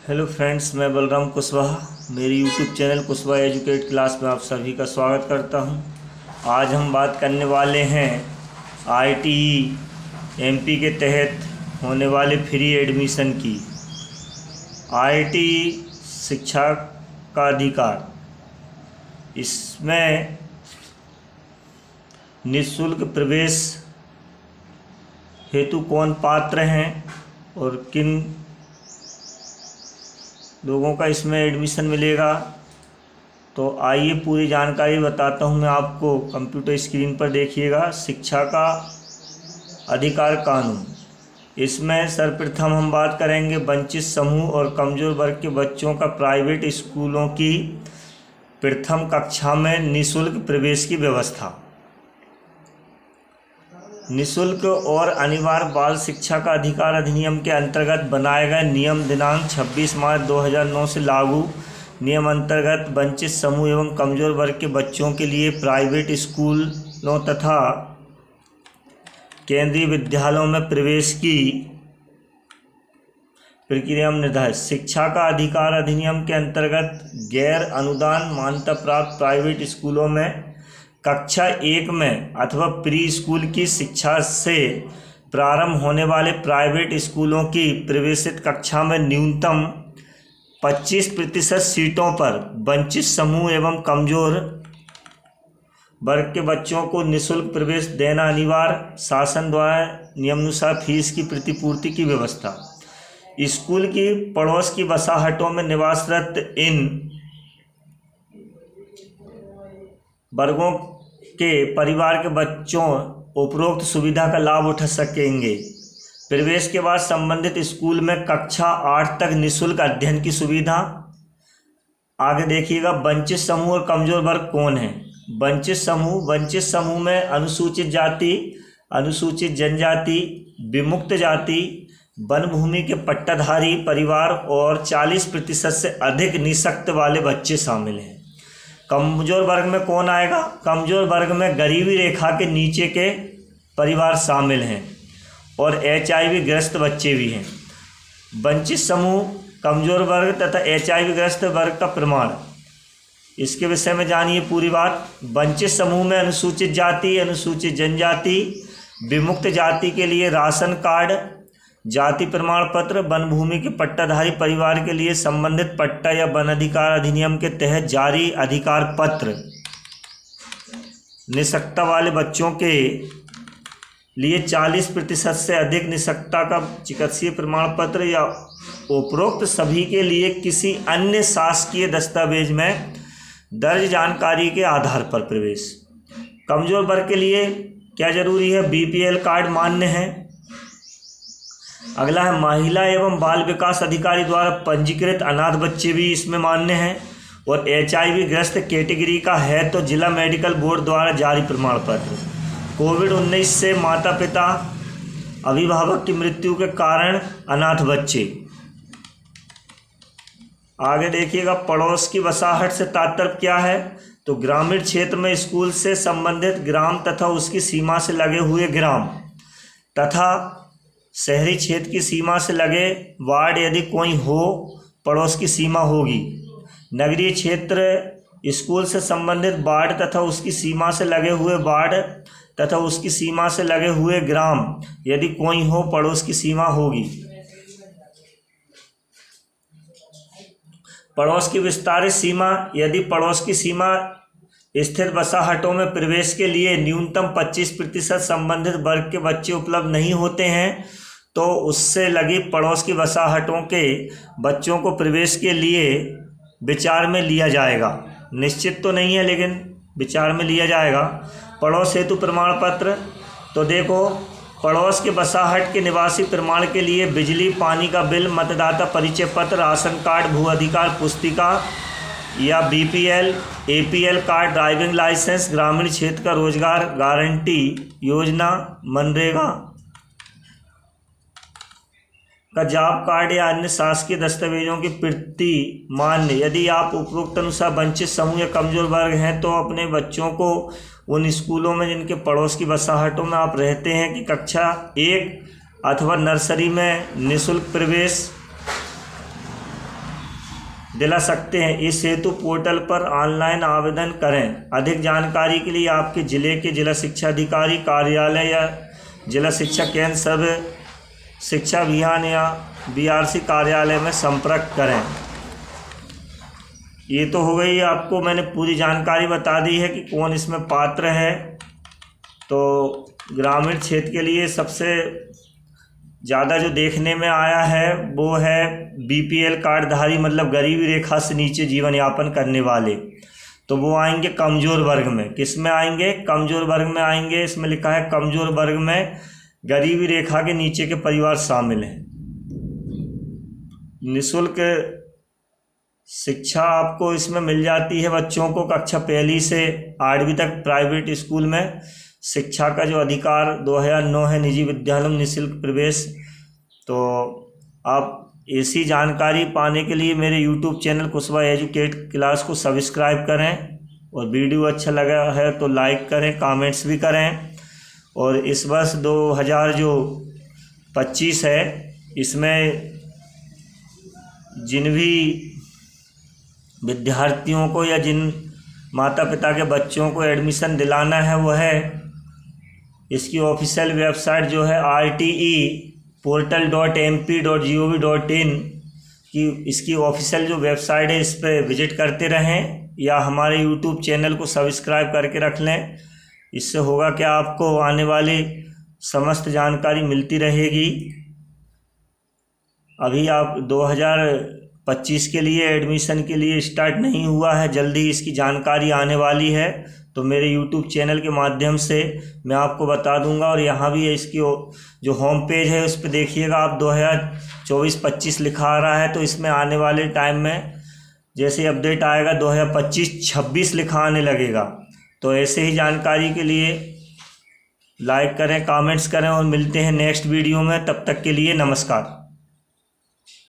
Hello friends, मैं बलराम कुशवाहा। मेरी YouTube channel Kushwaha educate class में आप सभी का स्वागत करता हूं। आज हम बात करने वाले हैं आईटीई एमपी के तहत होने वाले फ्री एडमिशन की। आईटीई शिक्षा का अधिकार, इसमें निःशुल्क प्रवेश हेतु कौन पात्र हैं और किन लोगों का इसमें एडमिशन मिलेगा। तो आइए पूरी जानकारी बताता हूं मैं आपको। कंप्यूटर स्क्रीन पर देखिएगा। शिक्षा का अधिकार कानून, इसमें सर्वप्रथम हम बात करेंगे वंचित समूह और कमज़ोर वर्ग के बच्चों का प्राइवेट स्कूलों की प्रथम कक्षा में निःशुल्क प्रवेश की व्यवस्था। निःशुल्क और अनिवार्य बाल शिक्षा का अधिकार अधिनियम के अंतर्गत बनाए गए नियम दिनांक 26 मार्च 2009 से लागू नियम अंतर्गत वंचित समूह एवं कमजोर वर्ग के बच्चों के लिए प्राइवेट स्कूलों तथा केंद्रीय विद्यालयों में प्रवेश की प्रक्रिया में निर्धारित शिक्षा का अधिकार अधिनियम के अंतर्गत गैर अनुदान मान्यता प्राप्त प्राइवेट स्कूलों में कक्षा 1 में अथवा प्री स्कूल की शिक्षा से प्रारंभ होने वाले प्राइवेट स्कूलों की प्रवेशित कक्षा में न्यूनतम 25% सीटों पर वंचित समूह एवं कमजोर वर्ग के बच्चों को निःशुल्क प्रवेश देना अनिवार्य। शासन द्वारा नियमानुसार फीस की प्रतिपूर्ति की व्यवस्था। स्कूल की पड़ोस की बसाहटों में निवासरत इन वर्गों के परिवार के बच्चों उपरोक्त सुविधा का लाभ उठा सकेंगे। प्रवेश के बाद संबंधित स्कूल में कक्षा 8 तक निःशुल्क अध्ययन की सुविधा। आगे देखिएगा, वंचित समूह और कमजोर वर्ग कौन है। वंचित समूह में अनुसूचित जाति, अनुसूचित जनजाति, विमुक्त जाति, वन भूमि के पट्टाधारी परिवार और 40% से अधिक निःशक्त वाले बच्चे शामिल हैं। कमजोर वर्ग में कौन आएगा। कमजोर वर्ग में गरीबी रेखा के नीचे के परिवार शामिल हैं और HIV ग्रस्त बच्चे भी हैं। वंचित समूह, कमजोर वर्ग तथा HIV ग्रस्त वर्ग का प्रमाण, इसके विषय में जानिए पूरी बात। वंचित समूह में अनुसूचित जाति, अनुसूचित जनजाति, विमुक्त जाति के लिए राशन कार्ड, जाति प्रमाण पत्र, वन भूमि के पट्टाधारी परिवार के लिए संबंधित पट्टा या वन अधिकार अधिनियम के तहत जारी अधिकार पत्र। निःशक्तता वाले बच्चों के लिए 40% से अधिक निःशक्तता का चिकित्सीय प्रमाण पत्र या उपरोक्त सभी के लिए किसी अन्य शासकीय दस्तावेज में दर्ज जानकारी के आधार पर प्रवेश। कमजोर वर्ग के लिए क्या जरूरी है। BPL कार्ड मान्य है। अगला है महिला एवं बाल विकास अधिकारी द्वारा पंजीकृत अनाथ बच्चे भी इसमें मान्य हैं और HIV ग्रस्त कैटेगरी का है तो जिला मेडिकल बोर्ड द्वारा जारी प्रमाण पत्र। कोविड-19 से माता पिता अभिभावक की मृत्यु के कारण अनाथ बच्चे। आगे देखिएगा, पड़ोस की बसाहट से तात्पर्य क्या है। तो ग्रामीण क्षेत्र में स्कूल से संबंधित ग्राम तथा उसकी सीमा से लगे हुए ग्राम तथा शहरी क्षेत्र की सीमा से लगे वार्ड यदि कोई हो, पड़ोस की सीमा होगी। नगरीय क्षेत्र स्कूल से संबंधित वार्ड तथा उसकी सीमा से लगे हुए वार्ड तथा उसकी सीमा से लगे हुए ग्राम यदि कोई हो, पड़ोस की सीमा होगी। पड़ोस की विस्तारित सीमा, यदि पड़ोस की सीमा स्थित बसाहटों में प्रवेश के लिए न्यूनतम 25% संबंधित वर्ग के बच्चे उपलब्ध नहीं होते हैं तो उससे लगी पड़ोस की बसाहटों के बच्चों को प्रवेश के लिए विचार में लिया जाएगा। निश्चित तो नहीं है लेकिन विचार में लिया जाएगा। पड़ोस हेतु प्रमाण पत्र, तो देखो, पड़ोस के बसाहट के निवासी प्रमाण के लिए बिजली पानी का बिल, मतदाता परिचय पत्र, राशन कार्ड, भू अधिकार पुस्तिका या BPL APL card, driving licence, ग्रामीण क्षेत्र का रोजगार गारंटी योजना, मनरेगा का जॉब कार्ड या अन्य शासकीय दस्तावेजों की प्रति मान्य। यदि आप उपरोक्त अनुसार वंचित समूह या कमजोर वर्ग हैं तो अपने बच्चों को उन स्कूलों में जिनके पड़ोस की बसाहटों में आप रहते हैं कि कक्षा 1 अथवा नर्सरी में निःशुल्क प्रवेश दिला सकते हैं। इस हेतु पोर्टल पर ऑनलाइन आवेदन करें। अधिक जानकारी के लिए आपके जिले के जिला शिक्षा अधिकारी कार्यालय या जिला शिक्षा केंद्र सर्व शिक्षा अभियान या BRC कार्यालय में संपर्क करें। ये तो हो गई, आपको मैंने पूरी जानकारी बता दी है कि कौन इसमें पात्र है। तो ग्रामीण क्षेत्र के लिए सबसे ज़्यादा जो देखने में आया है वो है BPL कार्डधारी, मतलब गरीबी रेखा से नीचे जीवन यापन करने वाले। तो वो आएंगे कमज़ोर वर्ग में। किस में आएंगे? कमज़ोर वर्ग में आएंगे। इसमें लिखा है कमज़ोर वर्ग में गरीबी रेखा के नीचे के परिवार शामिल हैं। निःशुल्क शिक्षा आपको इसमें मिल जाती है बच्चों को कक्षा 1 से 8वीं तक प्राइवेट स्कूल में। शिक्षा का जो अधिकार 2009 है, निजी विद्यालयों में निःशुल्क प्रवेश। तो आप ऐसी जानकारी पाने के लिए मेरे YouTube channel Kushwaha educate class को सब्सक्राइब करें, और वीडियो अच्छा लगा है तो लाइक करें, कमेंट्स भी करें। और इस वर्ष 2025 है, इसमें जिन भी विद्यार्थियों को या जिन माता पिता के बच्चों को एडमिशन दिलाना है वो है इसकी ऑफिशियल वेबसाइट जो है rteportal.mp.gov.in की, इसकी ऑफिशियल जो वेबसाइट है इस पर विजिट करते रहें, या हमारे YouTube चैनल को सब्सक्राइब करके रख लें। इससे होगा क्या, आपको आने वाली समस्त जानकारी मिलती रहेगी। अभी आप 2025 के लिए एडमिशन के लिए स्टार्ट नहीं हुआ है, जल्दी इसकी जानकारी आने वाली है। तो मेरे YouTube चैनल के माध्यम से मैं आपको बता दूंगा। और यहाँ भी इसकी जो होम पेज है उस पर देखिएगा आप 2024-25 लिखा आ रहा है। तो इसमें आने वाले टाइम में जैसे अपडेट आएगा 2025-26 लिखा आने लगेगा। तो ऐसे ही जानकारी के लिए लाइक करें, कमेंट्स करें, और मिलते हैं नेक्स्ट वीडियो में। तब तक के लिए नमस्कार।